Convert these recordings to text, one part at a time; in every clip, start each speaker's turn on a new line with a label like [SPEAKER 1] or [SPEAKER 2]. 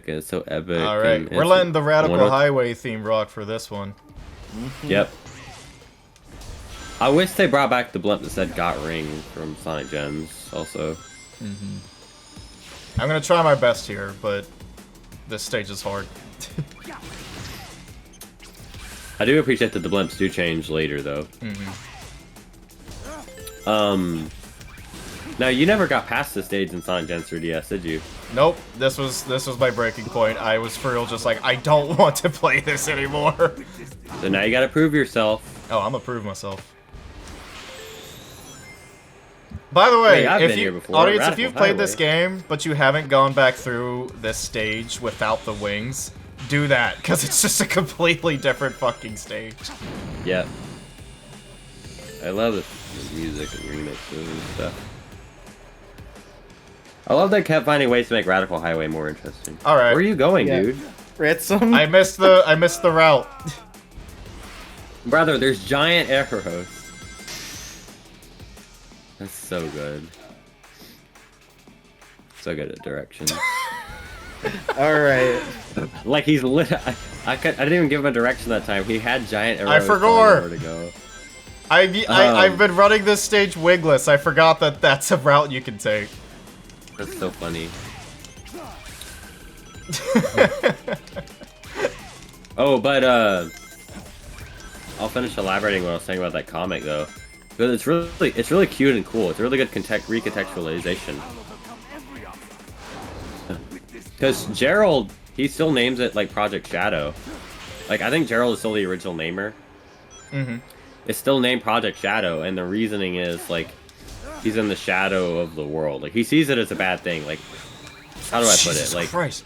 [SPEAKER 1] and it's so epic.
[SPEAKER 2] All right, we're letting the Radical Highway theme rock for this one.
[SPEAKER 1] Yep. I wish they brought back the blimp that said "Got Ring" from Sonic Gems. Also.
[SPEAKER 2] I'm gonna try my best here, but this stage is hard.
[SPEAKER 1] I do appreciate that the blimps do change later, though. Now you never got past the stage in Sonic Gems 3DS, did you?
[SPEAKER 2] Nope. This was my breaking point. I was for real just like, I don't want to play this anymore.
[SPEAKER 1] So now you gotta prove yourself.
[SPEAKER 2] Oh, I'm gonna prove myself. By the way,
[SPEAKER 1] I've
[SPEAKER 2] if
[SPEAKER 1] been
[SPEAKER 2] you,
[SPEAKER 1] here before.
[SPEAKER 2] audience,
[SPEAKER 1] Radical
[SPEAKER 2] if you've played this
[SPEAKER 1] Highway.
[SPEAKER 2] game, but you haven't gone back through this stage without the wings, do that, because it's just a completely different fucking stage.
[SPEAKER 1] Yep. I love the music and remixes and stuff. I love they kept finding ways to make Radical Highway more interesting.
[SPEAKER 2] All right.
[SPEAKER 1] Where are you going, dude?
[SPEAKER 3] Ransom.
[SPEAKER 2] I missed the route.
[SPEAKER 1] Brother, there's giant arrows. That's so good. So good at directions.
[SPEAKER 3] Alright.
[SPEAKER 1] Like he's lit. I didn't even give him a direction that time. He had giant arrows.
[SPEAKER 2] I forgot
[SPEAKER 1] where to go.
[SPEAKER 2] I've been running this stage wigless. I forgot that that's a route you can take.
[SPEAKER 1] That's so funny. Oh, but I'll finish elaborating what I was saying about that comic though. Because it's really cute and cool. It's a really good recontextualization. Because Gerald, he still names it like Project Shadow. Like I think Gerald is still the original namer. It's still named Project Shadow, and the reasoning is like he's in the shadow of the world. Like he sees it as a bad thing. Like how do I put it? Like
[SPEAKER 2] Christ.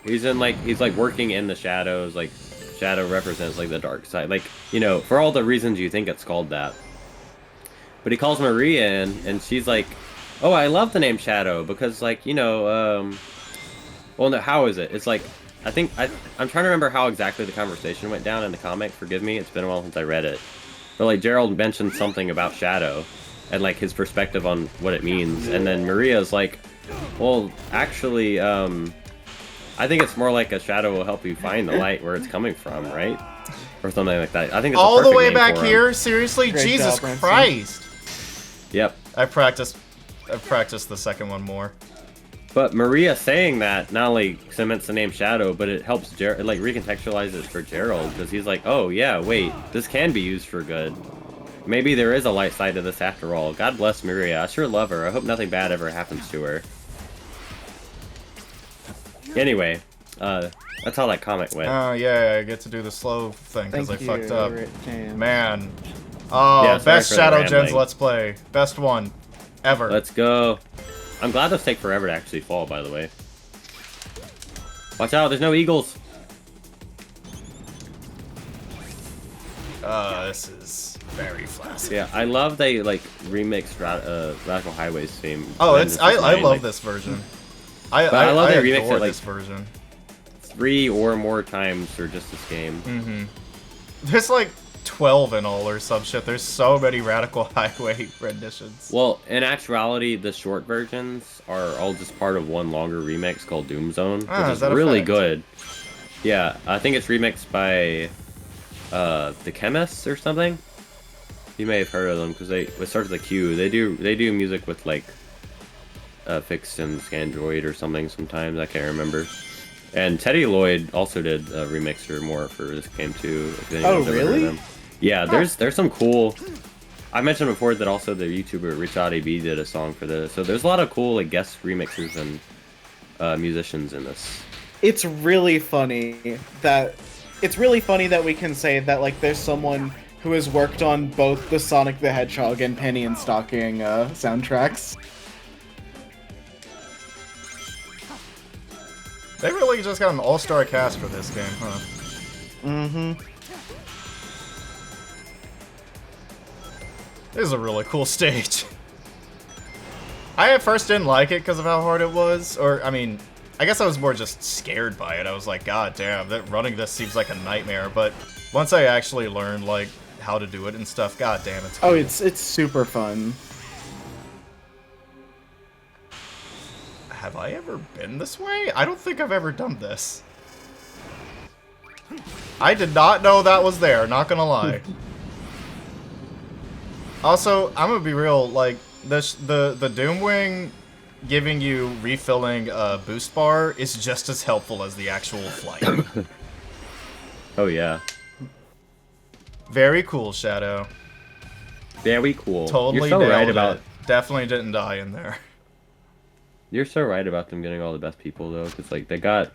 [SPEAKER 1] he's like working in the shadows. Like shadow represents like the dark side. Like you know, for all the reasons you think it's called that. But he calls Maria in, and she's like, "Oh, I love the name Shadow because like you know, well, no, how is it? It's like I'm trying to remember how exactly the conversation went down in the comic. Forgive me, it's been a while since I read it. But like Gerald mentioned something about Shadow, and like his perspective on what it means, and then Maria's like, well, actually, I think it's more like a shadow will help you find the light where it's coming from, right? Or something like that. I think it's
[SPEAKER 2] all
[SPEAKER 1] a
[SPEAKER 2] the
[SPEAKER 1] perfect
[SPEAKER 2] way
[SPEAKER 1] name
[SPEAKER 2] back
[SPEAKER 1] for him.
[SPEAKER 2] here. Seriously,
[SPEAKER 3] Great
[SPEAKER 2] Jesus
[SPEAKER 3] job, Ransom.
[SPEAKER 2] Christ.
[SPEAKER 1] Yep.
[SPEAKER 2] I've practiced the second one more.
[SPEAKER 1] But Maria saying that not only cements the name Shadow, but it helps it like recontextualizes for Gerald because he's like, oh yeah, wait, this can be used for good. Maybe there is a light side to this after all. God bless Maria. I sure love her. I hope nothing bad ever happens to her. Anyway, that's how that comic went.
[SPEAKER 2] Oh yeah, I get to do the slow thing because I fucked up.
[SPEAKER 3] Jam.
[SPEAKER 2] Man. Oh,
[SPEAKER 1] Yeah, sorry
[SPEAKER 2] best
[SPEAKER 1] for the
[SPEAKER 2] Shadow Gens
[SPEAKER 1] rambling.
[SPEAKER 2] Let's Play. Best one ever.
[SPEAKER 1] Let's go. I'm glad those take forever to actually fall, by the way. Watch out, there's no eagles.
[SPEAKER 2] This is very flashy.
[SPEAKER 1] Yeah, I love they like remixed Radical Highway's theme.
[SPEAKER 2] Oh,
[SPEAKER 1] Blend
[SPEAKER 2] it's
[SPEAKER 1] into
[SPEAKER 2] I
[SPEAKER 1] mine,
[SPEAKER 2] love
[SPEAKER 1] like,
[SPEAKER 2] this version.
[SPEAKER 1] But I love they remixed
[SPEAKER 2] adore
[SPEAKER 1] it, like-
[SPEAKER 2] this version.
[SPEAKER 1] 3 or more times for just this game.
[SPEAKER 2] There's like 12 in all or some shit. There's so many Radical Highway renditions.
[SPEAKER 1] Well, in actuality, the short versions are all just part of one longer remix called Doom Zone,
[SPEAKER 2] Ah,
[SPEAKER 1] which
[SPEAKER 2] is
[SPEAKER 1] is
[SPEAKER 2] that a
[SPEAKER 1] really
[SPEAKER 2] fact?
[SPEAKER 1] good. Yeah, I think it's remixed by the Chemists or something. You may have heard of them because it starts with a Q. They do music with like Fixed and Scandroid or something sometimes. I can't remember. And Teddy Lloyd also did a remixer more for this game too. If anyone's ever heard of
[SPEAKER 3] really?
[SPEAKER 1] them. Yeah, there's some cool. I mentioned before that also the YouTuber Rich B did a song for this. So there's a lot of cool like guest remixers and musicians in this.
[SPEAKER 3] It's really funny that we can say that like there's someone who has worked on both the Sonic the Hedgehog and Penny and Stocking soundtracks.
[SPEAKER 2] They really just got an all-star cast for this game, huh? This is a really cool stage. I at first didn't like it because of how hard it was, or, I mean, I guess I was more just scared by it. I was like, god damn, that running this seems like a nightmare, but once I actually learned, like, how to do it and stuff, god damn, it's cool.
[SPEAKER 3] Oh, it's super fun.
[SPEAKER 2] Have I ever been this way? I don't think I've ever done this. I did not know that was there, not gonna lie. Also, I'm gonna be real, like, the Doomwing giving you refilling a boost bar is just as helpful as the actual flight.
[SPEAKER 1] Oh yeah.
[SPEAKER 2] Very cool, Shadow.
[SPEAKER 1] Very cool.
[SPEAKER 2] Totally
[SPEAKER 1] You're so right
[SPEAKER 2] nailed
[SPEAKER 1] about.
[SPEAKER 2] it. Definitely didn't die in there.
[SPEAKER 1] You're so right about them getting all the best people though, because like they got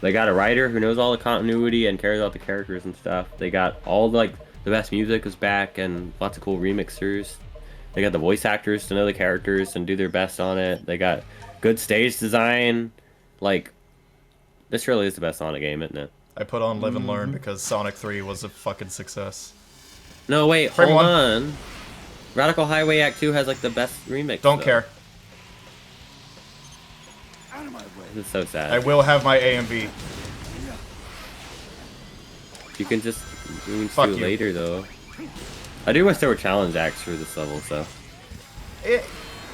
[SPEAKER 1] a writer who knows all the continuity and cares about the characters and stuff. They got all the best music is back and lots of cool remixers. They got the voice actors to know the characters and do their best on it. They got good stage design. Like, this really is the best Sonic game, isn't it?
[SPEAKER 2] I put on Live and Learn because Sonic 3 was a fucking success.
[SPEAKER 1] No, wait,
[SPEAKER 2] Frame
[SPEAKER 1] hold
[SPEAKER 2] one.
[SPEAKER 1] on. Radical Highway Act 2 has like the best remix.
[SPEAKER 2] Don't
[SPEAKER 1] though.
[SPEAKER 2] care.
[SPEAKER 1] This is so sad.
[SPEAKER 2] I will have my A and B.
[SPEAKER 1] You can just do
[SPEAKER 2] Fuck
[SPEAKER 1] it
[SPEAKER 2] you.
[SPEAKER 1] later though. I do wish there were challenge acts for this level, so.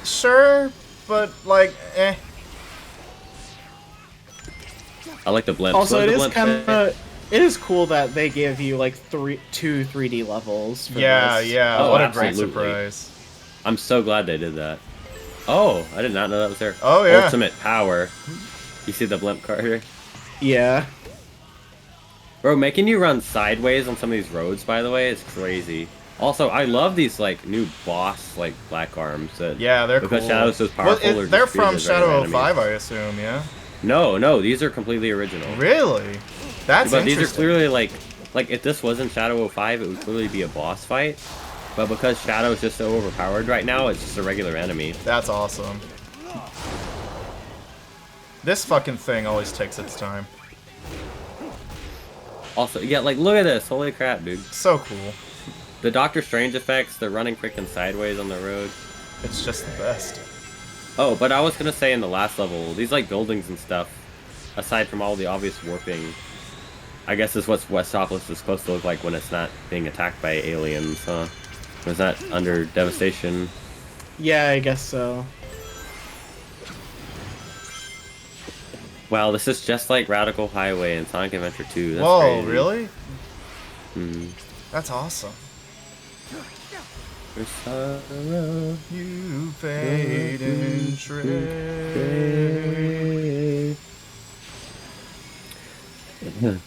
[SPEAKER 2] Sure, but like, eh.
[SPEAKER 1] I like the blimp.
[SPEAKER 3] Also,
[SPEAKER 1] What
[SPEAKER 3] it
[SPEAKER 1] the
[SPEAKER 3] is
[SPEAKER 1] blimp
[SPEAKER 3] kind
[SPEAKER 1] say?
[SPEAKER 3] of. It is cool that they give you like two 3D levels. For
[SPEAKER 2] Yeah,
[SPEAKER 3] this.
[SPEAKER 2] yeah.
[SPEAKER 1] Oh,
[SPEAKER 2] What a great
[SPEAKER 1] absolutely.
[SPEAKER 2] surprise.
[SPEAKER 1] I'm so glad they did that. Oh, I did not know that was there.
[SPEAKER 2] Oh, yeah.
[SPEAKER 1] Ultimate power. You see the blimp Carter?
[SPEAKER 3] Yeah.
[SPEAKER 1] Bro, making you run sideways on some of these roads, by the way, is crazy. Also, I love these like new boss like black arms. That,
[SPEAKER 2] Yeah, they're
[SPEAKER 1] because
[SPEAKER 2] cool.
[SPEAKER 1] Shadow's so powerful.
[SPEAKER 2] Well,
[SPEAKER 1] or
[SPEAKER 2] they're
[SPEAKER 1] just
[SPEAKER 2] from
[SPEAKER 1] treated as regular
[SPEAKER 2] Shadow
[SPEAKER 1] enemies.
[SPEAKER 2] 05, I assume, yeah?
[SPEAKER 1] No, these are completely original.
[SPEAKER 2] Really? That's
[SPEAKER 1] But these are
[SPEAKER 2] interesting.
[SPEAKER 1] clearly like if this wasn't Shadow 05, it would clearly be a boss fight. But because Shadow's just so overpowered right now, it's just a regular enemy.
[SPEAKER 2] That's awesome. This fucking thing always takes its time.
[SPEAKER 1] Also, yeah, like look at this. Holy crap, dude.
[SPEAKER 2] So cool.
[SPEAKER 1] The Doctor Strange effects, they're running freaking sideways on the road.
[SPEAKER 2] It's just the best.
[SPEAKER 1] Oh, but I was gonna say in the last level, these like buildings and stuff, aside from all the obvious warping, I guess is what Westropolis is supposed to look like when it's not being attacked by aliens, huh? When it's not under devastation.
[SPEAKER 3] Yeah, I guess so.
[SPEAKER 1] Wow, this is just like Radical Highway and Sonic Adventure 2. That's
[SPEAKER 2] Whoa,
[SPEAKER 1] crazy.
[SPEAKER 2] really?
[SPEAKER 1] Hmm.
[SPEAKER 2] That's awesome.
[SPEAKER 1] For sorrow,
[SPEAKER 2] You paid in trade.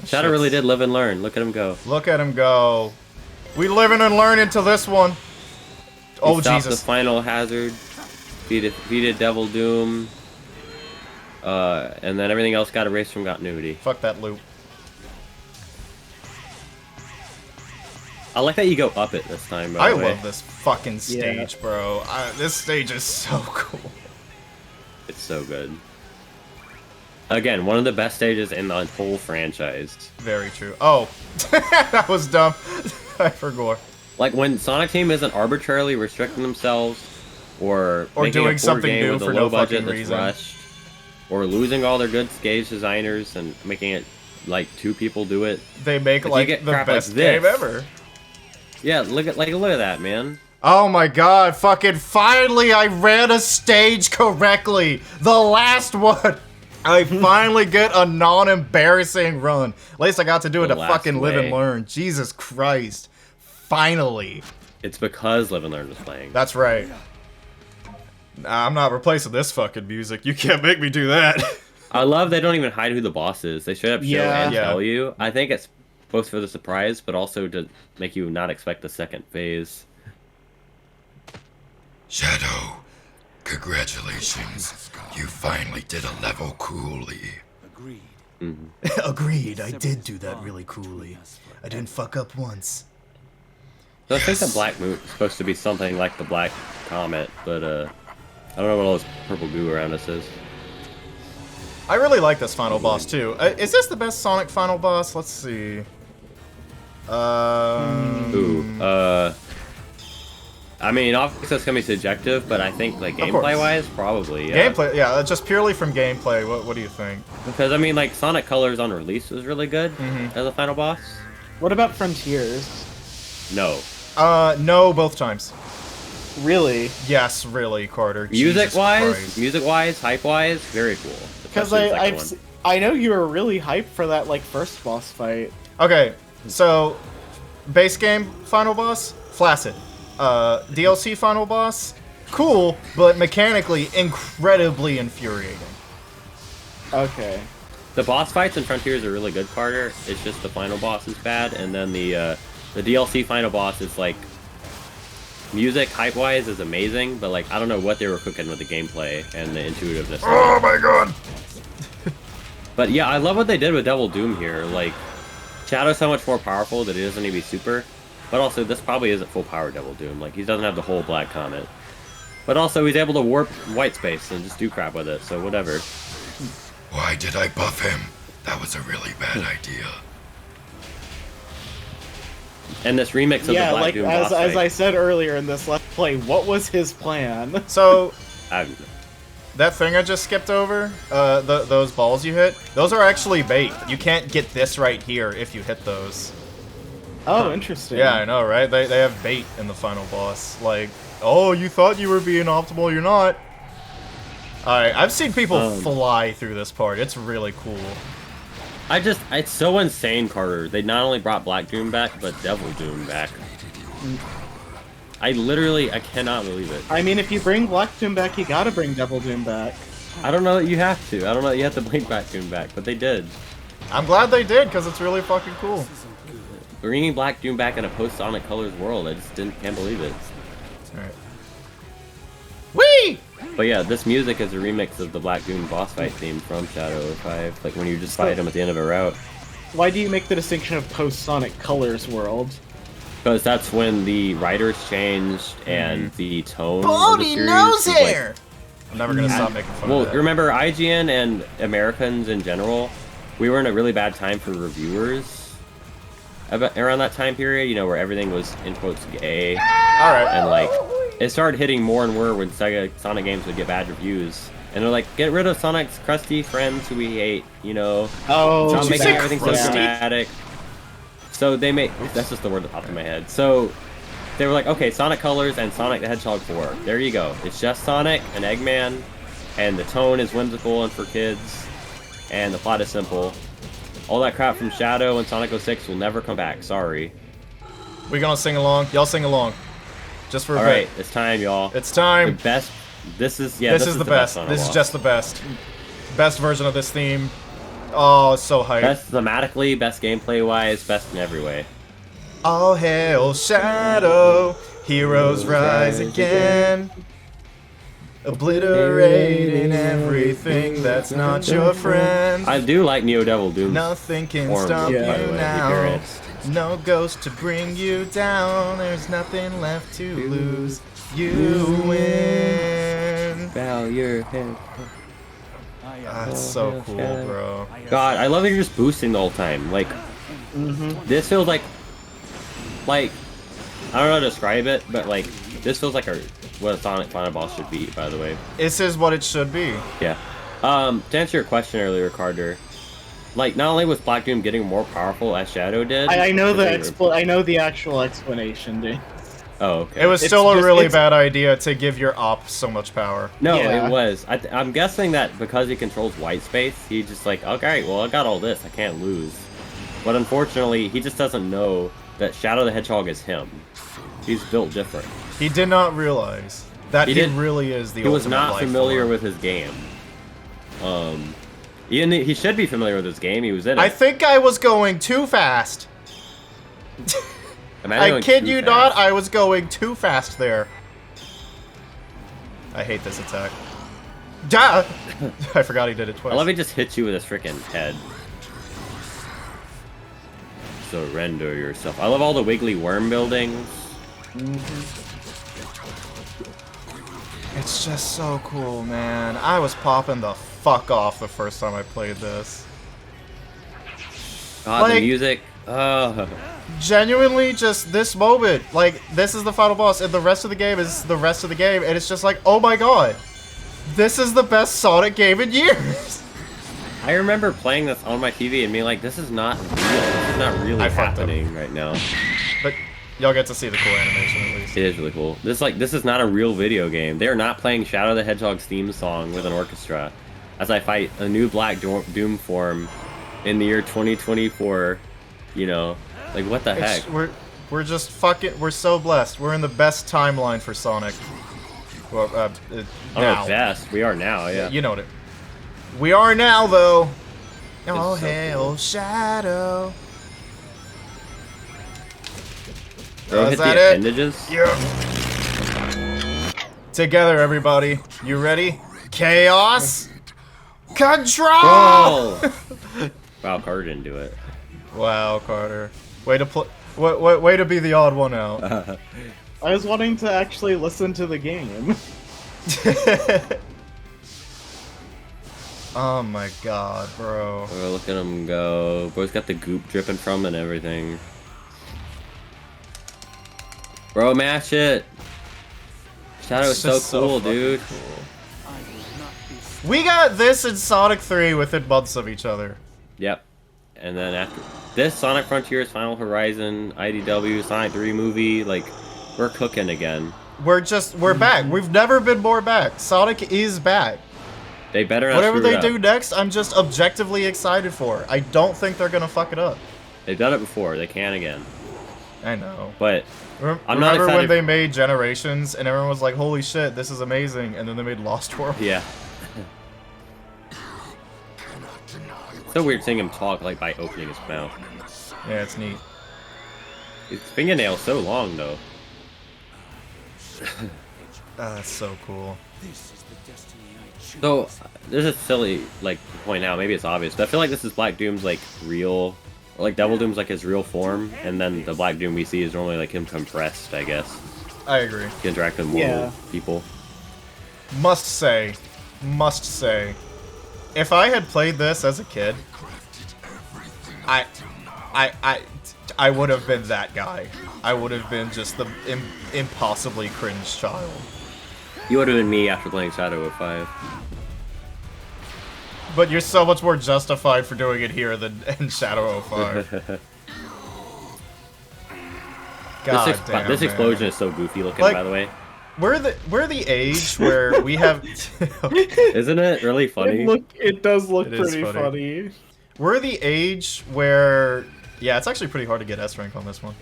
[SPEAKER 1] Shadow really did live and learn. Look at him go.
[SPEAKER 2] Look at him go. We living and learning to this one. Oh,
[SPEAKER 1] He stopped
[SPEAKER 2] Jesus.
[SPEAKER 1] the final hazard. Defeated Devil Doom. And then everything else got erased from continuity.
[SPEAKER 2] Fuck that loop.
[SPEAKER 1] I like that you go up it this time, by
[SPEAKER 2] I
[SPEAKER 1] the way.
[SPEAKER 2] love this fucking stage, bro. This stage is so cool.
[SPEAKER 1] It's so good. Again, one of the best stages in the whole franchise.
[SPEAKER 2] Very true. Oh, that was dumb. I forgot.
[SPEAKER 1] Like, when Sonic Team isn't arbitrarily restricting themselves, or making
[SPEAKER 2] doing
[SPEAKER 1] a poor
[SPEAKER 2] something
[SPEAKER 1] game
[SPEAKER 2] new
[SPEAKER 1] with a
[SPEAKER 2] for
[SPEAKER 1] low
[SPEAKER 2] no
[SPEAKER 1] budget
[SPEAKER 2] fucking
[SPEAKER 1] that's
[SPEAKER 2] reason.
[SPEAKER 1] rushed, or losing all their good stage designers and making it like 2 people do it.
[SPEAKER 2] They make
[SPEAKER 1] If you
[SPEAKER 2] like
[SPEAKER 1] get
[SPEAKER 2] the
[SPEAKER 1] crap like
[SPEAKER 2] best game
[SPEAKER 1] this-
[SPEAKER 2] ever.
[SPEAKER 1] Yeah, look at that, man.
[SPEAKER 2] Oh my god, fucking finally I ran a stage correctly! The last one! I finally get a non-embarrassing run. At least I got to do it
[SPEAKER 1] The
[SPEAKER 2] to
[SPEAKER 1] last
[SPEAKER 2] fucking live and
[SPEAKER 1] way.
[SPEAKER 2] learn. Jesus Christ. Finally.
[SPEAKER 1] It's because Live and Learn was playing.
[SPEAKER 2] That's right. Nah, I'm not replacing this fucking music. You can't make me do that.
[SPEAKER 1] I love they don't even hide who the boss is. They straight up show
[SPEAKER 3] Yeah.
[SPEAKER 1] and
[SPEAKER 2] Yeah.
[SPEAKER 1] tell you. I think it's both for the surprise, but also to make you not expect the second phase.
[SPEAKER 4] Shadow, congratulations. You finally did a level coolly.
[SPEAKER 2] Agreed, I did do that really coolly. I didn't fuck up once.
[SPEAKER 1] So I think the Black Moon is supposed to be something like the Black Comet, but I don't know what all this purple goo around us is.
[SPEAKER 2] I really like this final boss too. Is this the best Sonic final boss? Let's see.
[SPEAKER 1] I mean, obviously it's gonna be subjective, but I think like
[SPEAKER 2] Of course.
[SPEAKER 1] gameplay-wise, probably. Yeah.
[SPEAKER 2] Gameplay, yeah, just purely from gameplay. What do you think?
[SPEAKER 1] Because I mean, like Sonic Colors on release was really good as a final boss.
[SPEAKER 3] What about Frontiers?
[SPEAKER 1] No.
[SPEAKER 2] No, both times.
[SPEAKER 3] Really?
[SPEAKER 2] Yes, really, Carter. Jesus
[SPEAKER 1] Music-wise,
[SPEAKER 2] Christ.
[SPEAKER 1] music-wise, hype-wise, very cool.
[SPEAKER 3] Because
[SPEAKER 1] Especially the second one.
[SPEAKER 3] I know you were really hyped for that like first boss fight.
[SPEAKER 2] Okay, so base game final boss, flaccid. DLC final boss, cool, but mechanically incredibly infuriating.
[SPEAKER 3] Okay.
[SPEAKER 1] The boss fights in Frontiers are really good, Carter. It's just the final boss is bad, and then the DLC final boss is like music hype-wise is amazing, but like I don't know what they were cooking with the gameplay and the intuitiveness.
[SPEAKER 2] Oh my god!
[SPEAKER 1] But yeah, I love what they did with Devil Doom here. Like Shadow's so much more powerful that he doesn't need to be super, but also this probably isn't full power Devil Doom. Like he doesn't have the whole Black Comet, but also he's able to warp white space and just do crap with it. So whatever.
[SPEAKER 4] Why did I buff him? That was a really bad idea.
[SPEAKER 1] And this remix of the Black
[SPEAKER 3] like
[SPEAKER 1] Doom boss
[SPEAKER 3] as
[SPEAKER 1] fight,
[SPEAKER 3] I said earlier in this Let's Play, what was his plan?
[SPEAKER 2] So,
[SPEAKER 1] I-
[SPEAKER 2] that thing I just skipped over, those balls you hit, those are actually bait. You can't get this right here if you hit those.
[SPEAKER 3] Oh, interesting.
[SPEAKER 2] Yeah, I know, right? They have bait in the final boss. Like, oh, you thought you were being optimal, you're not. Alright, I've seen people fly through this part. It's really cool.
[SPEAKER 1] it's so insane, Carter. They not only brought Black Doom back, but Devil Doom back. I cannot believe it.
[SPEAKER 3] I mean, if you bring Black Doom back, you gotta bring Devil Doom back.
[SPEAKER 1] I don't know that you have to. I don't know that you have to bring Black Doom back, but they did.
[SPEAKER 2] I'm glad they did, because it's really fucking cool.
[SPEAKER 1] Bringing Black Doom back in a post-Sonic Colors world, I just can't believe it.
[SPEAKER 2] Alright. Whee!
[SPEAKER 1] But yeah, this music is a remix of the Black Doom boss fight theme from Shadow 5, like when you just fight him at the end of a route.
[SPEAKER 3] Why do you make the distinction of post-Sonic Colors world?
[SPEAKER 1] Because that's when the writers changed and the tone
[SPEAKER 2] Baldy
[SPEAKER 1] of the series
[SPEAKER 2] nose
[SPEAKER 1] was, like,
[SPEAKER 2] hair! I'm never gonna stop making fun
[SPEAKER 1] well,
[SPEAKER 2] of that.
[SPEAKER 1] remember IGN and Americans in general, we were in a really bad time for reviewers around that time period, you know, where everything was, in quotes, gay.
[SPEAKER 2] Alright.
[SPEAKER 1] And, like, it started hitting more and more when Sonic games would get bad reviews. And they're like, get rid of Sonic's crusty friends who we hate, you know.
[SPEAKER 3] Oh,
[SPEAKER 1] Stop
[SPEAKER 2] did you
[SPEAKER 1] making
[SPEAKER 2] say
[SPEAKER 1] everything so
[SPEAKER 2] crusty?
[SPEAKER 1] dramatic. So they make, that's just the word that popped in my head. So they were like, okay, Sonic Colors and Sonic the Hedgehog 4. There you go. It's just Sonic and Eggman, and the tone is whimsical and for kids, and the plot is simple. All that crap from Shadow and Sonic 06 will never come back. Sorry.
[SPEAKER 2] We gonna sing along? Y'all sing along. Just for a
[SPEAKER 1] All
[SPEAKER 2] bit.
[SPEAKER 1] right, it's time, y'all.
[SPEAKER 2] It's time.
[SPEAKER 1] The best. This is
[SPEAKER 2] this is the best.
[SPEAKER 1] Sonic
[SPEAKER 2] This is
[SPEAKER 1] Lost.
[SPEAKER 2] just the best. Best version of this theme. Oh, so hype.
[SPEAKER 1] Best thematically, best gameplay wise, best in every way.
[SPEAKER 2] All hail Shadow, heroes rise again. Obliterating everything that's not your friend.
[SPEAKER 1] I do like Neo Devil Doom.
[SPEAKER 2] Nothing can
[SPEAKER 1] form,
[SPEAKER 2] stop
[SPEAKER 1] by
[SPEAKER 2] you
[SPEAKER 1] the way, if you're
[SPEAKER 2] now.
[SPEAKER 1] it.
[SPEAKER 2] No ghost to bring you down. There's nothing left to lose. You win.
[SPEAKER 1] Bow your head.
[SPEAKER 2] That's so cool, bro.
[SPEAKER 1] God, I love that you're just boosting the whole time. Like, this feels like, I don't know how to describe it, but like, this feels like what a Sonic final boss should be, by the way.
[SPEAKER 2] This is what it should be.
[SPEAKER 1] Yeah. To answer your question earlier, Carter, like, not only was Black Doom getting more powerful as Shadow did.
[SPEAKER 3] I know
[SPEAKER 1] but they
[SPEAKER 3] I know the actual explanation, dude.
[SPEAKER 1] Oh, okay.
[SPEAKER 2] It was
[SPEAKER 3] It's
[SPEAKER 2] still a
[SPEAKER 3] just-
[SPEAKER 2] really
[SPEAKER 3] it's-
[SPEAKER 2] bad idea to give your op so much power.
[SPEAKER 1] No,
[SPEAKER 3] Yeah.
[SPEAKER 1] it was. I'm guessing that because he controls white space, he's just like, okay, well, I got all this. I can't lose. But unfortunately, he just doesn't know that Shadow the Hedgehog is him. He's built different.
[SPEAKER 2] He did not realize that he really is the
[SPEAKER 1] He was
[SPEAKER 2] ultimate
[SPEAKER 1] not
[SPEAKER 2] life
[SPEAKER 1] familiar
[SPEAKER 2] form.
[SPEAKER 1] with his game. He should be familiar with his game. He was in it.
[SPEAKER 2] I think I was going too fast.
[SPEAKER 1] Am
[SPEAKER 2] I
[SPEAKER 1] going
[SPEAKER 2] kid
[SPEAKER 1] too
[SPEAKER 2] you
[SPEAKER 1] fast?
[SPEAKER 2] not, I was going too fast there. I hate this attack. Duh! I forgot he did it twice.
[SPEAKER 1] I love he just hits you with his freaking head. Surrender yourself. I love all the wiggly worm buildings.
[SPEAKER 2] It's just so cool, man. I was popping the fuck off the first time I played this.
[SPEAKER 1] God, the
[SPEAKER 2] Like-
[SPEAKER 1] music. Oh.
[SPEAKER 2] Genuinely, just this moment. Like, this is the final boss, and the rest of the game is the rest of the game, and it's just like, oh my god. This is the best Sonic game in years!
[SPEAKER 1] I remember playing this on my TV and being like, this is not real. This is not really
[SPEAKER 2] I fucked up.
[SPEAKER 1] happening right now.
[SPEAKER 2] But y'all get to see the cool animation at least.
[SPEAKER 1] It is really cool. This is not a real video game. They are not playing Shadow the Hedgehog's theme song with an orchestra as I fight a new Black Doom form in the year 2024. You know, like what the heck?
[SPEAKER 2] We're just fucking. We're so blessed. We're in the best timeline for Sonic. Well, now.
[SPEAKER 1] Oh, best. We are now. Yeah.
[SPEAKER 2] You know what? We are now, though. Oh,
[SPEAKER 1] so
[SPEAKER 2] hail
[SPEAKER 1] cool.
[SPEAKER 2] Shadow.
[SPEAKER 1] Bro,
[SPEAKER 2] Is
[SPEAKER 1] hit
[SPEAKER 2] that
[SPEAKER 1] the
[SPEAKER 2] it?
[SPEAKER 1] appendages.
[SPEAKER 2] Yeah. Together, everybody. You ready? Chaos. Control.
[SPEAKER 1] Oh! Wow, Carter didn't do it.
[SPEAKER 2] Wow, Carter. Way to play. Way to be the odd one out.
[SPEAKER 3] I was wanting to actually listen to the game.
[SPEAKER 2] Oh my god, bro.
[SPEAKER 1] Oh, look at him go. Bro's got the goop dripping from him and everything. Bro, mash it. Shadow is so cool, dude.
[SPEAKER 2] Cool. We got this in Sonic 3 within months of each other.
[SPEAKER 1] Yep. And then after this, Sonic Frontiers, Final Horizon, IDW, Sonic 3 movie, like, we're cooking again.
[SPEAKER 2] We're back. We've never been more back. Sonic is back.
[SPEAKER 1] They better not
[SPEAKER 2] Whatever
[SPEAKER 1] screw
[SPEAKER 2] they
[SPEAKER 1] it
[SPEAKER 2] do
[SPEAKER 1] up.
[SPEAKER 2] next, I'm just objectively excited for. I don't think they're gonna fuck it up.
[SPEAKER 1] They've done it before. They can again.
[SPEAKER 2] I know.
[SPEAKER 1] But I'm
[SPEAKER 2] Remember
[SPEAKER 1] not excited.
[SPEAKER 2] when they made Generations and everyone was like, holy shit, this is amazing, and then they made Lost World?
[SPEAKER 1] Yeah. So weird seeing him talk like by opening his mouth.
[SPEAKER 2] Yeah, it's neat.
[SPEAKER 1] His fingernail's so long though.
[SPEAKER 2] That's so cool.
[SPEAKER 1] So there's a silly like point out. Maybe it's obvious, but I feel like this is Black Doom's like real, or like Devil Doom's like his real form, and then the Black Doom we see is normally like him compressed, I guess.
[SPEAKER 2] I agree.
[SPEAKER 1] To interact with more people.
[SPEAKER 2] Must say, if I had played this as a kid, I would have been that guy. I would have been just the impossibly cringe child.
[SPEAKER 1] You would have been me after playing Shadow of 5.
[SPEAKER 2] But you're so much more justified for doing it here than in Shadow 05. God damn,
[SPEAKER 1] this
[SPEAKER 2] man.
[SPEAKER 1] explosion is so goofy looking,
[SPEAKER 2] Like,
[SPEAKER 1] by the way.
[SPEAKER 2] We're the age where we have.
[SPEAKER 1] Isn't it really funny?
[SPEAKER 3] It does look
[SPEAKER 2] It is
[SPEAKER 3] pretty
[SPEAKER 2] funny.
[SPEAKER 3] funny.
[SPEAKER 2] We're the age where, yeah, it's actually pretty hard to get S rank on this one.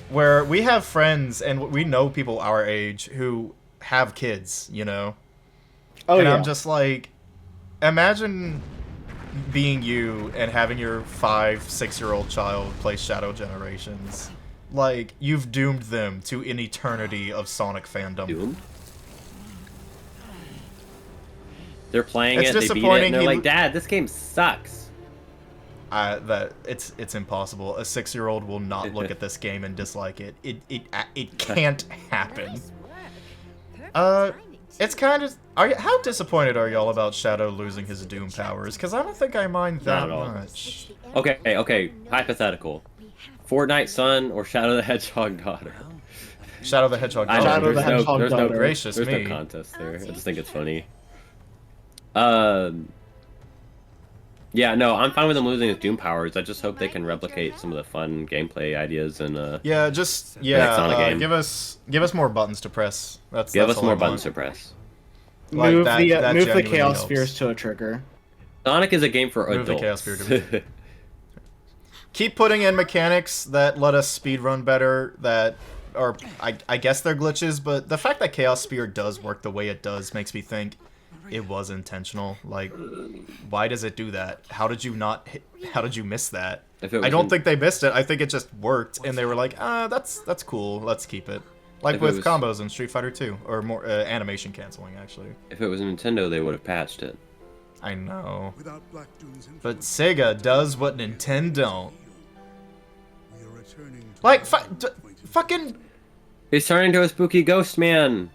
[SPEAKER 2] Where we have friends and we know people our age who have kids, you know?
[SPEAKER 3] Oh,
[SPEAKER 2] and
[SPEAKER 3] yeah.
[SPEAKER 2] I'm just like, imagine being you and having your 5-6-year-old child play Shadow Generations. Like, you've doomed them to an eternity of Sonic fandom.
[SPEAKER 1] Doom? They're playing
[SPEAKER 2] It's
[SPEAKER 1] it, they beat it,
[SPEAKER 2] disappointing
[SPEAKER 1] and they're
[SPEAKER 2] he
[SPEAKER 1] like, Dad, this game sucks.
[SPEAKER 2] That it's impossible. A 6-year-old will not look at this game and dislike it. It can't happen. It's kind of. How disappointed are y'all about Shadow losing his Doom powers? Because I don't think I mind that
[SPEAKER 1] Not at all.
[SPEAKER 2] much.
[SPEAKER 1] Okay, hypothetical. Fortnite son or Shadow the Hedgehog daughter?
[SPEAKER 2] Shadow the Hedgehog.
[SPEAKER 1] I know,
[SPEAKER 3] Shadow the
[SPEAKER 1] there's no,
[SPEAKER 3] Hedgehog
[SPEAKER 1] there's no,
[SPEAKER 3] daughter.
[SPEAKER 2] Gracious
[SPEAKER 1] there's
[SPEAKER 2] me.
[SPEAKER 1] no contest there. I just think it's funny. Yeah, no, I'm fine with them losing his Doom powers. I just hope they can replicate some of the fun gameplay ideas and
[SPEAKER 2] Yeah, just
[SPEAKER 1] Sonic game.
[SPEAKER 2] give us more buttons to press. That's
[SPEAKER 1] give
[SPEAKER 2] that's
[SPEAKER 1] us
[SPEAKER 2] all
[SPEAKER 1] more
[SPEAKER 2] I
[SPEAKER 1] buttons
[SPEAKER 2] want.
[SPEAKER 1] to press.
[SPEAKER 2] Like,
[SPEAKER 3] move
[SPEAKER 2] that
[SPEAKER 3] the
[SPEAKER 2] genuinely
[SPEAKER 3] chaos
[SPEAKER 2] helps.
[SPEAKER 3] spheres to a trigger.
[SPEAKER 1] Sonic is a game for
[SPEAKER 2] Move the
[SPEAKER 1] adults.
[SPEAKER 2] Chaos Sphere to Keep putting in mechanics that let us speedrun better, that or I guess they're glitches, but the fact that Chaos Spear does work the way it does makes me think it was intentional. Like, why does it do that? How did you miss that?
[SPEAKER 1] If it was
[SPEAKER 2] I don't
[SPEAKER 1] in-
[SPEAKER 2] think they missed it. I think it just worked, and they were like, that's cool. Let's keep it. Like
[SPEAKER 1] If it
[SPEAKER 2] with
[SPEAKER 1] was-
[SPEAKER 2] combos in Street Fighter 2, or more animation canceling, actually.
[SPEAKER 1] If it was Nintendo, they would have patched it.
[SPEAKER 2] I know.
[SPEAKER 5] Without Black Doom's
[SPEAKER 2] But
[SPEAKER 5] influence,
[SPEAKER 2] Sega does what Nintendo don't.
[SPEAKER 5] we are returning to
[SPEAKER 2] Like,
[SPEAKER 5] the
[SPEAKER 2] fucking...
[SPEAKER 1] He's turning into a spooky ghost man.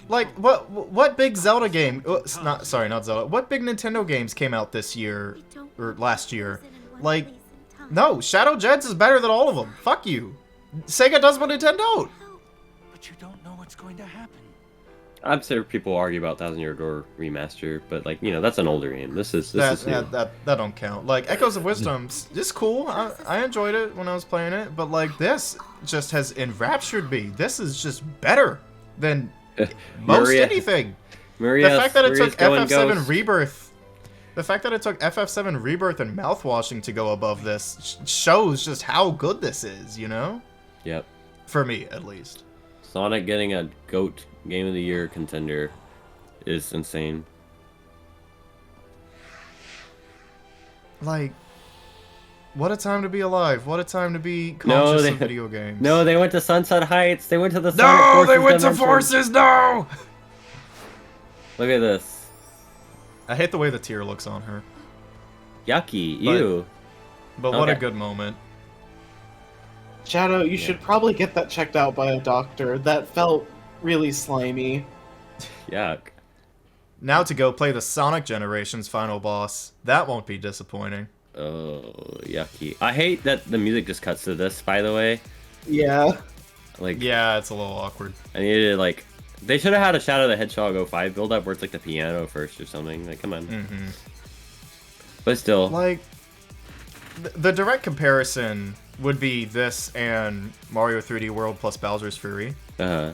[SPEAKER 2] Like, what big Zelda game... not Zelda. What big Nintendo games came out this year, or last year? Like, no, Shadow Jets is better than all of them. Fuck you. Sega does what Nintendo don't.
[SPEAKER 6] But you don't know what's going to happen.
[SPEAKER 1] I'm sure people argue about Thousand Year Door remaster, but like, that's an older game. This is new.
[SPEAKER 2] That don't count. Like Echoes of Wisdom, it's cool. I enjoyed it when I was playing it, but like this just has enraptured me. This is just better than most anything.
[SPEAKER 1] Maria,
[SPEAKER 2] The fact that it took
[SPEAKER 1] Maria's going
[SPEAKER 2] FF7
[SPEAKER 1] ghost.
[SPEAKER 2] Rebirth, the fact that it took FF7 Rebirth and mouthwashing to go above this shows just how good this is.
[SPEAKER 1] Yep.
[SPEAKER 2] For me at least.
[SPEAKER 1] Sonic getting a GOAT Game of the Year contender is insane.
[SPEAKER 2] Like, what a time to be alive. What a time to be conscious of video games.
[SPEAKER 1] No, they went to Sunset Heights. They went to the Sonic Forces dimension.
[SPEAKER 2] Forces, no!
[SPEAKER 1] Look at this.
[SPEAKER 2] I hate the way the tear looks on her.
[SPEAKER 1] Yucky. Ew.
[SPEAKER 2] But what a
[SPEAKER 1] Okay.
[SPEAKER 2] good moment.
[SPEAKER 3] Shadow, you should probably get that checked out by a doctor. That felt really slimy.
[SPEAKER 1] Yuck.
[SPEAKER 2] Now to go play the Sonic Generations final boss. That won't be disappointing.
[SPEAKER 1] Oh, yucky. I hate that the music just cuts to this, by the way.
[SPEAKER 3] Yeah.
[SPEAKER 1] Like,
[SPEAKER 2] Yeah, it's a little awkward.
[SPEAKER 1] I needed, like... They should have had a Shadow the Hedgehog 05 build-up where it's like the piano first or something. Like, come on.
[SPEAKER 2] Mm-hmm.
[SPEAKER 1] But still.
[SPEAKER 2] Like, the direct comparison would be this and Mario 3D World plus Bowser's Fury. I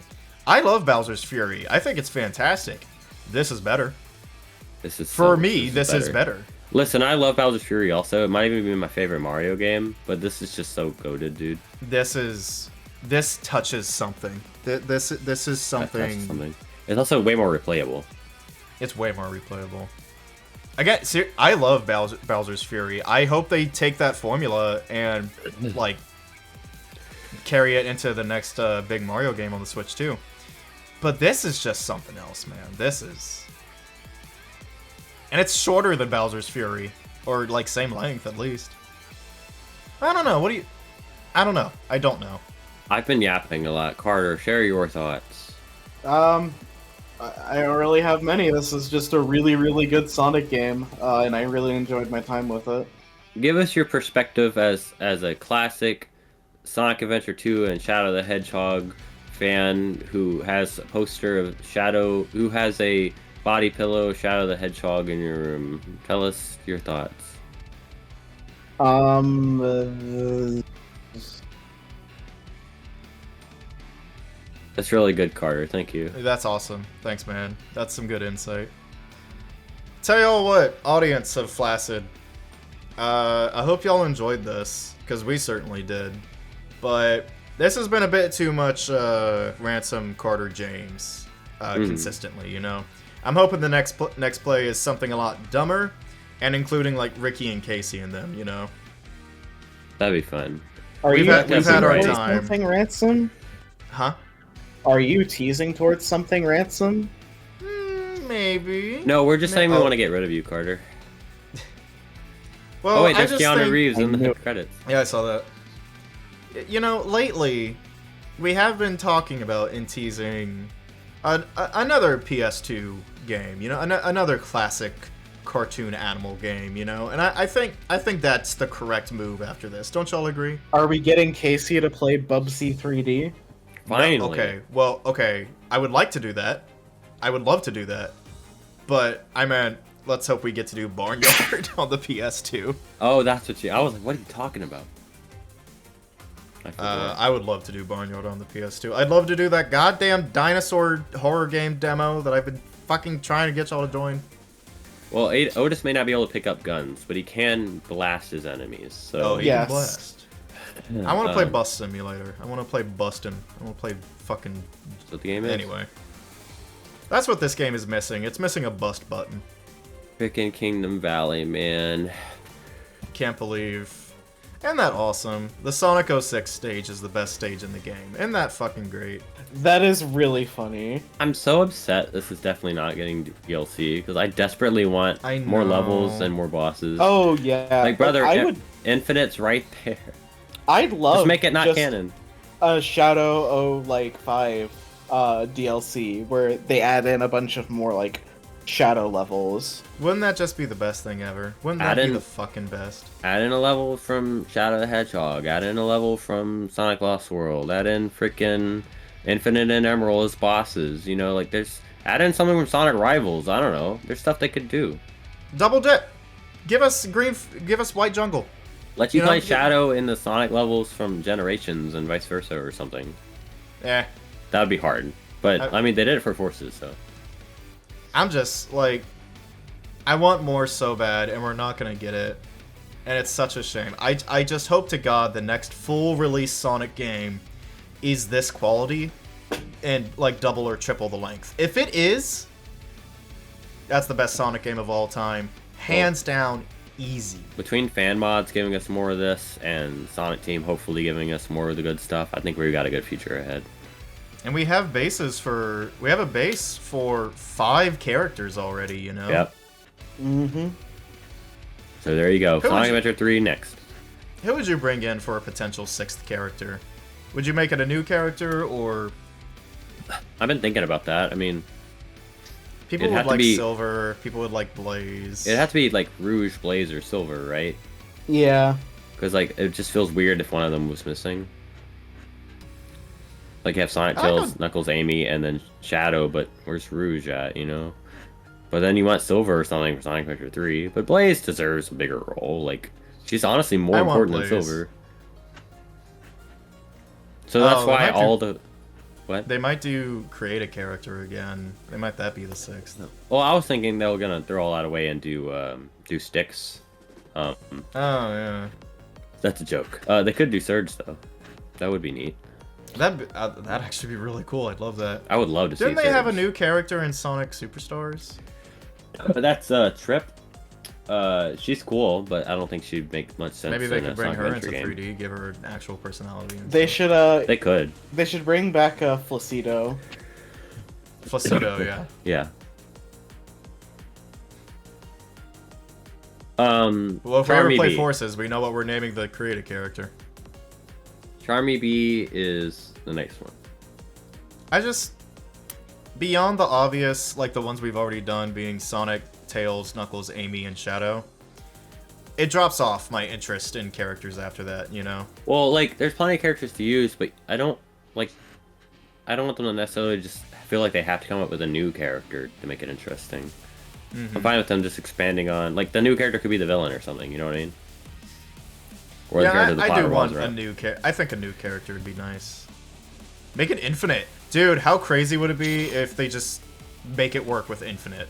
[SPEAKER 2] love Bowser's Fury. I think it's fantastic. This is better.
[SPEAKER 1] This is
[SPEAKER 2] For me, this is better.
[SPEAKER 1] Listen, I love Bowser's Fury also. It might even be my favorite Mario game, but this is just so goated, dude.
[SPEAKER 2] This touches something. This is
[SPEAKER 1] That touches
[SPEAKER 2] something.
[SPEAKER 1] It's also way more replayable.
[SPEAKER 2] It's way more replayable. Again, I love Bowser's Fury. I hope they take that formula and like carry it into the next big Mario game on the Switch too. But this is just something else, man. This is, and it's shorter than Bowser's Fury, or like same length at least. I don't know. I don't know. I don't know.
[SPEAKER 1] I've been yapping a lot. Carter, share your thoughts.
[SPEAKER 3] I don't really have many. This is just a really, really good Sonic game, and I really enjoyed my time with it.
[SPEAKER 1] Give us your perspective as a classic Sonic Adventure 2 and Shadow the Hedgehog fan who has a poster of Shadow, who has a body pillow, Shadow the Hedgehog in your room. Tell us your thoughts. That's really good, Carter. Thank you.
[SPEAKER 2] That's awesome. Thanks, man. That's some good insight. Tell y'all what, audience of Flaccid. I hope y'all enjoyed this, because we certainly did. But this has been a bit too much Ransom Carter James consistently, I'm hoping the next play is something a lot dumber, and including like Ricky and Casey and them,
[SPEAKER 1] That'd be fun.
[SPEAKER 2] We've had our
[SPEAKER 3] towards
[SPEAKER 2] time.
[SPEAKER 3] something, Ransom?
[SPEAKER 2] Huh?
[SPEAKER 3] Are you teasing towards something, Ransom?
[SPEAKER 2] Maybe.
[SPEAKER 1] No, we're just saying we want to get rid of you, Carter.
[SPEAKER 2] Well,
[SPEAKER 1] Oh wait,
[SPEAKER 2] I
[SPEAKER 1] there's
[SPEAKER 2] just
[SPEAKER 1] Keanu
[SPEAKER 2] think-
[SPEAKER 1] Reeves in
[SPEAKER 3] I
[SPEAKER 1] the
[SPEAKER 3] knew-
[SPEAKER 1] credits.
[SPEAKER 2] Yeah, I saw that. Lately, we have been talking about and teasing another PS2 game, another classic cartoon animal game, and I think that's the correct move after this. Don't y'all agree?
[SPEAKER 3] Are we getting Casey to play Bubsy 3D?
[SPEAKER 1] Finally.
[SPEAKER 2] Okay. I would like to do that. I would love to do that. But I meant, let's hope we get to do Barnyard on the PS2.
[SPEAKER 1] Oh, that's what I was like, what are you talking about? I forgot.
[SPEAKER 2] I would love to do Barnyard on the PS2. I'd love to do that goddamn dinosaur horror game demo that I've been fucking trying to get y'all to join.
[SPEAKER 1] Well, Otis may not be able to pick up guns, but he can blast his enemies. So
[SPEAKER 2] Oh, he
[SPEAKER 3] Yes.
[SPEAKER 2] can blast. I want to play Bus Simulator. I want to play Bustin'. I want to play fucking...
[SPEAKER 1] That's what the game is.
[SPEAKER 2] Anyway. That's what this game is missing. It's missing a bust button.
[SPEAKER 1] Frickin' Kingdom Valley, man.
[SPEAKER 2] Can't believe... Isn't that awesome? The Sonic 06 stage is the best stage in the game. Isn't that fucking great?
[SPEAKER 3] That is really funny.
[SPEAKER 1] I'm so upset this is definitely not getting DLC because I desperately want
[SPEAKER 2] I
[SPEAKER 1] more
[SPEAKER 2] know.
[SPEAKER 1] levels and more bosses.
[SPEAKER 3] Oh yeah.
[SPEAKER 1] Like, brother,
[SPEAKER 3] I would.
[SPEAKER 1] Infinite's right there.
[SPEAKER 3] I'd love.
[SPEAKER 1] Just make it not
[SPEAKER 3] just
[SPEAKER 1] canon.
[SPEAKER 3] A Shadow 5 DLC where they add in a bunch of more like shadow levels.
[SPEAKER 2] Wouldn't that just be the best thing ever? Wouldn't that
[SPEAKER 1] Add
[SPEAKER 2] be
[SPEAKER 1] in-
[SPEAKER 2] the fucking best?
[SPEAKER 1] Add in a level from Shadow the Hedgehog. Add in a level from Sonic Lost World. Add in frickin' Infinite and Emerald as bosses. Like there's Add in something from Sonic Rivals. I don't know. There's stuff they could do.
[SPEAKER 2] Double dip. Give us white jungle.
[SPEAKER 1] Let you
[SPEAKER 2] You know,
[SPEAKER 1] play Shadow in the Sonic levels from Generations and vice versa or something.
[SPEAKER 2] Eh.
[SPEAKER 1] That would be hard. But, I mean, they did it for Forces, so.
[SPEAKER 2] I'm just, like... I want more so bad, and we're not gonna get it. And it's such a shame. I just hope to God the next full release Sonic game is this quality and, like, double or triple the length. If it is, that's the best Sonic game of all time. Hands down, easy.
[SPEAKER 1] Between fan mods giving us more of this and Sonic Team hopefully giving us more of the good stuff, I think we've got a good future ahead.
[SPEAKER 2] And we have bases for... We have a base for 5 characters already, you know?
[SPEAKER 1] Yep.
[SPEAKER 3] Mm-hmm.
[SPEAKER 1] So there you go.
[SPEAKER 2] Who would
[SPEAKER 1] Sonic
[SPEAKER 2] you-
[SPEAKER 1] Adventure 3 next.
[SPEAKER 2] Who would you bring in for a potential 6th character? Would you make it a new character, or...
[SPEAKER 1] I've been thinking about that. I mean,
[SPEAKER 2] People
[SPEAKER 1] It'd
[SPEAKER 2] would
[SPEAKER 1] have to
[SPEAKER 2] like
[SPEAKER 1] be-
[SPEAKER 2] Silver, people would like Blaze.
[SPEAKER 1] it has to be like Rouge, Blaze, or Silver, right?
[SPEAKER 3] Yeah.
[SPEAKER 1] Because like it just feels weird if one of them was missing. Like you have Sonic,
[SPEAKER 2] I
[SPEAKER 1] Tails,
[SPEAKER 2] don't-
[SPEAKER 1] Knuckles, Amy, and then Shadow, but where's Rouge at, you know? But then you want Silver or something for Sonic Adventure 3. But Blaze deserves a bigger role. Like, she's honestly more
[SPEAKER 2] I want
[SPEAKER 1] important than
[SPEAKER 2] Blaze.
[SPEAKER 1] Silver. So that's
[SPEAKER 2] Oh, they
[SPEAKER 1] why
[SPEAKER 2] might do-
[SPEAKER 1] all the... What?
[SPEAKER 2] They might do create a character again. They might that be the 6th.
[SPEAKER 1] Well, I was thinking they were gonna throw all that away and do sticks.
[SPEAKER 2] Oh, yeah.
[SPEAKER 1] That's a joke. They could do Surge though. That would be neat.
[SPEAKER 2] That'd actually be really cool. I'd love that.
[SPEAKER 1] I would love to see.
[SPEAKER 2] Didn't they have a
[SPEAKER 1] Surge.
[SPEAKER 2] new character in Sonic Superstars?
[SPEAKER 1] But that's Trip. She's cool, but I don't think she'd make much sense.
[SPEAKER 2] Maybe they
[SPEAKER 1] in
[SPEAKER 2] could
[SPEAKER 1] a
[SPEAKER 2] bring
[SPEAKER 1] Sonic
[SPEAKER 2] her
[SPEAKER 1] Adventure
[SPEAKER 2] into
[SPEAKER 1] game.
[SPEAKER 2] 3D, give her an actual personality. And
[SPEAKER 3] They
[SPEAKER 2] stuff.
[SPEAKER 3] should
[SPEAKER 1] They could.
[SPEAKER 3] they should bring back Flaccido.
[SPEAKER 2] Flaccido, yeah.
[SPEAKER 1] Yeah.
[SPEAKER 2] Well, if we ever
[SPEAKER 1] Charmy
[SPEAKER 2] play
[SPEAKER 1] Bee.
[SPEAKER 2] Forces, we know what we're naming the creative character.
[SPEAKER 1] Charmy Bee is the next one.
[SPEAKER 2] I just... Beyond the obvious, like the ones we've already done, being Sonic, Tails, Knuckles, Amy, and Shadow, it drops off my interest in characters after that, you know?
[SPEAKER 1] Well, like, there's plenty of characters to use, but I don't want them to necessarily just feel like they have to come up with a new character to make it interesting. I'm fine with them just expanding on, like, the new character could be the villain or something, you know what I mean? Or the
[SPEAKER 2] Yeah,
[SPEAKER 1] character the
[SPEAKER 2] I
[SPEAKER 1] plot
[SPEAKER 2] do
[SPEAKER 1] revolves
[SPEAKER 2] want a
[SPEAKER 1] around.
[SPEAKER 2] new character. I think a new character would be nice. Make it infinite. Dude, how crazy would it be if they just make it work with infinite?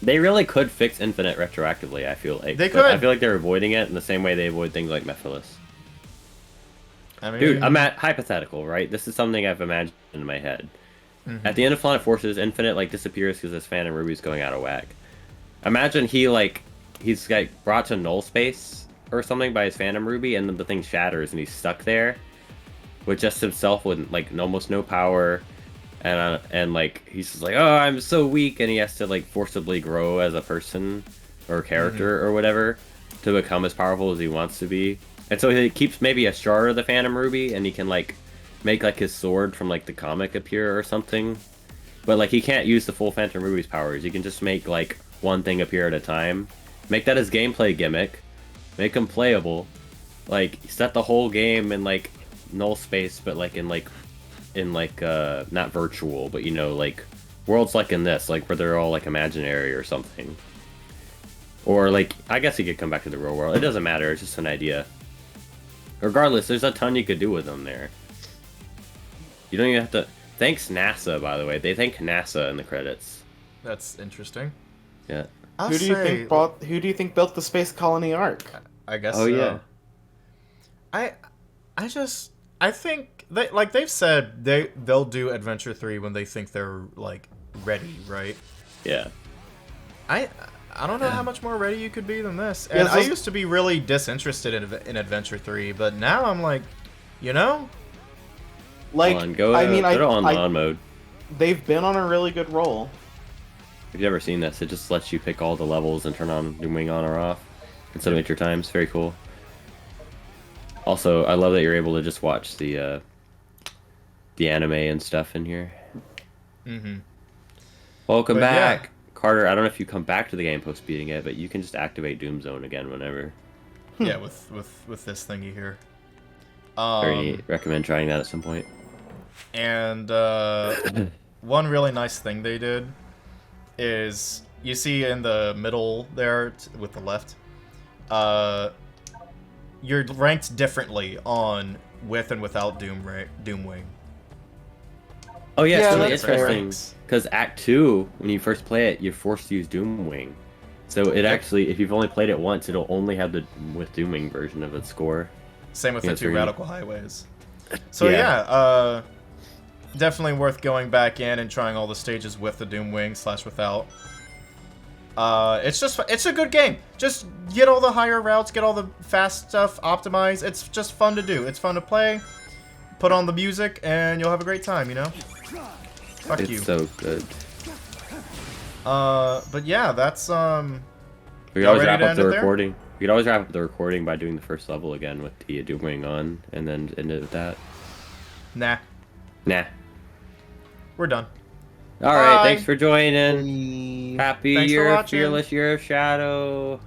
[SPEAKER 1] They really could fix Infinite retroactively, I feel like.
[SPEAKER 2] They
[SPEAKER 1] but I
[SPEAKER 2] could.
[SPEAKER 1] feel like they're avoiding it in the same way they avoid things like Mephiles.
[SPEAKER 2] I mean,
[SPEAKER 1] Dude, I'm at hypothetical, right? This is something I've imagined in my head. At the end of Planet Forces, Infinite like disappears because his Phantom Ruby's going out of whack. Imagine he's like brought to null space or something by his Phantom Ruby, and then the thing shatters and he's stuck there with just himself with like almost no power, and like he's just like, oh, I'm so weak, and he has to like forcibly grow as a person or character or whatever to become as powerful as he wants to be. And so he keeps maybe a shard of the Phantom Ruby, and he can like make like his sword from like the comic appear or something. But like he can't use the full Phantom Ruby's powers. He can just make like one thing appear at a time. Make that his gameplay gimmick. Make him playable. Like set the whole game in like null space, but like in not virtual, but you know, like worlds like in this, like where they're all like imaginary or something. Or like I guess he could come back to the real world. It doesn't matter. It's just an idea. Regardless, there's a ton you could do with them there. You don't even have to. Thanks NASA, by the way. They thank NASA in the credits.
[SPEAKER 2] that's interesting.
[SPEAKER 1] Yeah.
[SPEAKER 2] I'll
[SPEAKER 3] Who do you
[SPEAKER 2] say,
[SPEAKER 3] think built the space colony arc?
[SPEAKER 2] I guess.
[SPEAKER 1] Oh
[SPEAKER 2] so.
[SPEAKER 1] yeah.
[SPEAKER 2] I think they've said they'll do Adventure 3 when they think they're like ready, right?
[SPEAKER 1] Yeah.
[SPEAKER 2] I don't know how much more ready you could be than this. And
[SPEAKER 3] Yeah,
[SPEAKER 2] I
[SPEAKER 3] so-
[SPEAKER 2] used to be really disinterested in Adventure 3, but now I'm like, you know,
[SPEAKER 3] Like,
[SPEAKER 1] Hold on, go
[SPEAKER 3] I mean,
[SPEAKER 1] go to
[SPEAKER 3] I,
[SPEAKER 1] on mode.
[SPEAKER 3] they've been on a really good roll.
[SPEAKER 1] If you've ever seen this, it just lets you pick all the levels and turn on doing on or off and submit your times. Very cool. Also, I love that you're able to just watch the anime and stuff in here. Welcome
[SPEAKER 2] But
[SPEAKER 1] back,
[SPEAKER 2] yeah.
[SPEAKER 1] Carter. I don't know if you come back to the game post beating it, but you can just activate Doom Zone again whenever.
[SPEAKER 2] yeah, with this thingy here.
[SPEAKER 1] Very neat. Recommend trying that at some point.
[SPEAKER 2] And one really nice thing they did is you see in the middle there with the left, you're ranked differently on with and without Doomwing.
[SPEAKER 1] Oh yeah,
[SPEAKER 3] Yeah,
[SPEAKER 1] it's really
[SPEAKER 3] that's fair.
[SPEAKER 1] interesting because Act 2, when you first play it, you're forced to use Doomwing. So it actually, if you've only played it once, it'll only have the with Doomwing version of its score.
[SPEAKER 2] Same with the
[SPEAKER 1] Yeah,
[SPEAKER 2] 2
[SPEAKER 1] so you-
[SPEAKER 2] Radical Highways. So
[SPEAKER 1] Yeah.
[SPEAKER 2] yeah, definitely worth going back in and trying all the stages with the Doomwing / without. It's a good game. Just get all the higher routes, get all the fast stuff optimized. It's just fun to do. It's fun to play. Put on the music and you'll have a great time, you know? Fuck
[SPEAKER 1] It's
[SPEAKER 2] you.
[SPEAKER 1] so good.
[SPEAKER 2] But yeah, that's
[SPEAKER 1] We could
[SPEAKER 2] Y'all
[SPEAKER 1] always
[SPEAKER 2] ready
[SPEAKER 1] wrap
[SPEAKER 2] to
[SPEAKER 1] up
[SPEAKER 2] end
[SPEAKER 1] the
[SPEAKER 2] it there?
[SPEAKER 1] recording. We could always wrap up the recording by doing the first level again with the Doomwing on, and then end it with that.
[SPEAKER 2] nah.
[SPEAKER 1] Nah.
[SPEAKER 2] We're done.
[SPEAKER 1] All right,
[SPEAKER 2] Bye.
[SPEAKER 1] thanks for joining. Happy
[SPEAKER 2] Thanks for
[SPEAKER 1] year,
[SPEAKER 2] watching.
[SPEAKER 1] fearless year of shadow.